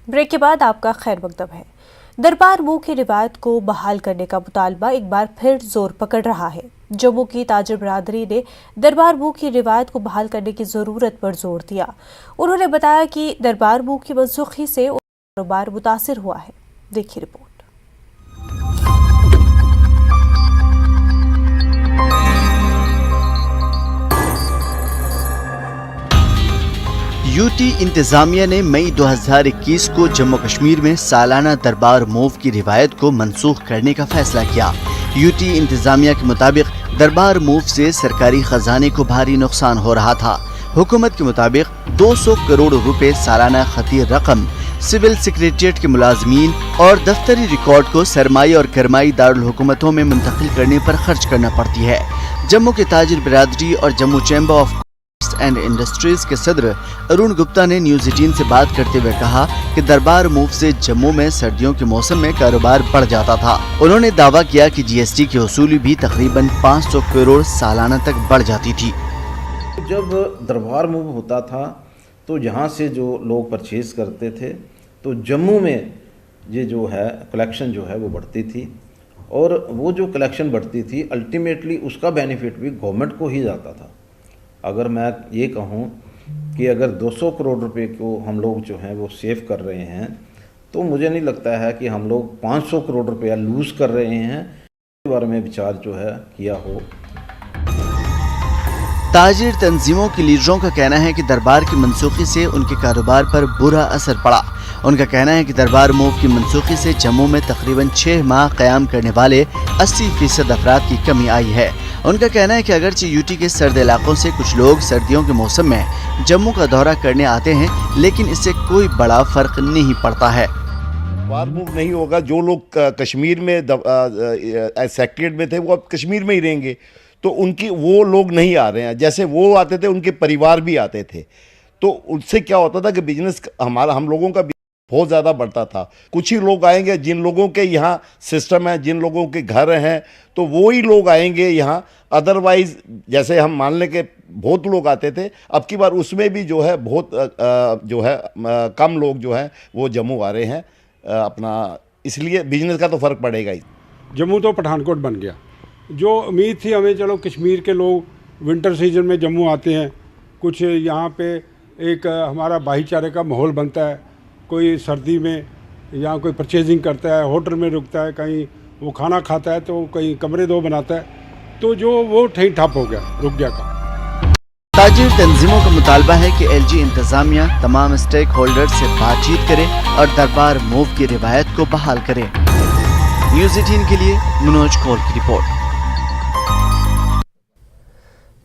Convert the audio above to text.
Break के बाद आपका खैर मकदम है। दरबार मूव की रिवायत को बहाल करने का मुतालबा एक बार फिर जोर पकड़ रहा है। जम्मू की ताजिर बिरादरी ने दरबार मूव की रिवायत को बहाल करने की जरूरत पर जोर दिया। उन्होंने बताया कि दरबार मूव की मनसूखी से उनका कारोबार मुतासिर हुआ है। देखिए रिपोर्ट। यूटी इंतजामिया ने मई 2021 को जम्मू कश्मीर में सालाना दरबार मूव की रिवायत को मनसूख करने का फैसला किया। यूटी इंतजामिया के मुताबिक दरबार मूव से सरकारी खजाने को भारी नुकसान हो रहा था। हुकूमत के मुताबिक 200 करोड़ रुपए सालाना खती रकम सिविल सेक्रेटेरिएट के मुलाजमीन और दफ्तरी रिकॉर्ड को सरमाई और करमाई दारुल हुकूमतों में मुंतकिल करने पर खर्च करना पड़ती है। जम्मू के ताजिर बिरादरी और Jammu chamber of and industries के सदर अरुण गुप्ता ने न्यूज़ 18 से बात करते हुए कहा कि दरबार मूव से जम्मू में सर्दियों के मौसम में कारोबार बढ़ जाता था। उन्होंने दावा किया कि जीएसटी की वसूली भी तकरीबन 500 करोड़ सालाना तक बढ़ जाती थी। जब दरबार मूव होता था तो यहाँ से जो लोग परचेज करते थे तो जम्मू में ये जो है कलेक्शन जो है वो बढ़ती थी, और वो जो कलेक्शन बढ़ती थी अल्टीमेटली उसका बेनिफिट भी गवर्नमेंट को ही जाता था। अगर मैं ये कहूँ कि अगर 200 करोड़ रुपए को हम लोग जो हैं वो सेव कर रहे हैं तो मुझे नहीं लगता है कि हम लोग 500 करोड़ रुपया लूज़ कर रहे हैं। इसके बारे में विचार जो है किया हो। ताजिर तंजीमों के लीडरों का कहना है कि दरबार की मनसूखी से उनके कारोबार पर बुरा असर पड़ा। उनका कहना है कि दरबार मूव की मनसूखी से जम्मू में तकरीबन 6 माह क़याम करने वाले 80% अफराद की कमी आई है। उनका कहना है कि अगरचे यूटी के सर्द इलाकों से कुछ लोग सर्दियों के मौसम में जम्मू का दौरा करने आते हैं, लेकिन इससे कोई बड़ा फर्क नहीं पड़ता है। दरबार मूव नहीं होगा, जो लोग कश्मीर में सेक्रेटरीट में थे वो अब कश्मीर में ही रहेंगे, तो उनकी वो लोग नहीं आ रहे हैं। जैसे वो आते थे उनके परिवार भी आते थे, तो उससे क्या होता था कि बिजनेस हम लोगों का बहुत ज़्यादा बढ़ता था। कुछ ही लोग आएंगे जिन लोगों के यहाँ सिस्टम है, जिन लोगों के घर हैं, तो वो ही लोग आएंगे यहाँ। अदरवाइज जैसे हम मान लें कि बहुत लोग आते थे, अब की बार उसमें भी जो है बहुत कम लोग जो हैं वो जम्मू आ रहे हैं अपना, इसलिए बिजनेस का तो फ़र्क पड़ेगा ही। जम्मू तो पठानकोट बन गया। जो उम्मीद थी हमें, चलो कश्मीर के लोग विंटर सीजन में जम्मू आते हैं, कुछ यहाँ पे एक हमारा भाईचारे का माहौल बनता है। कोई सर्दी में यहाँ कोई परचेजिंग करता है, होटल में रुकता है, कहीं वो खाना खाता है, तो कहीं कमरे 2 बनाता है, तो जो वो ठहीं ठप हो गया, रुक गया काम। ताजिर तंजीमों का मुतालबा है कि एलजी इंतजामिया तमाम स्टेक होल्डर से बातचीत करे और दरबार मूव की रिवायत को बहाल करे। न्यूज़ 18 के लिए मनोज कौल की रिपोर्ट।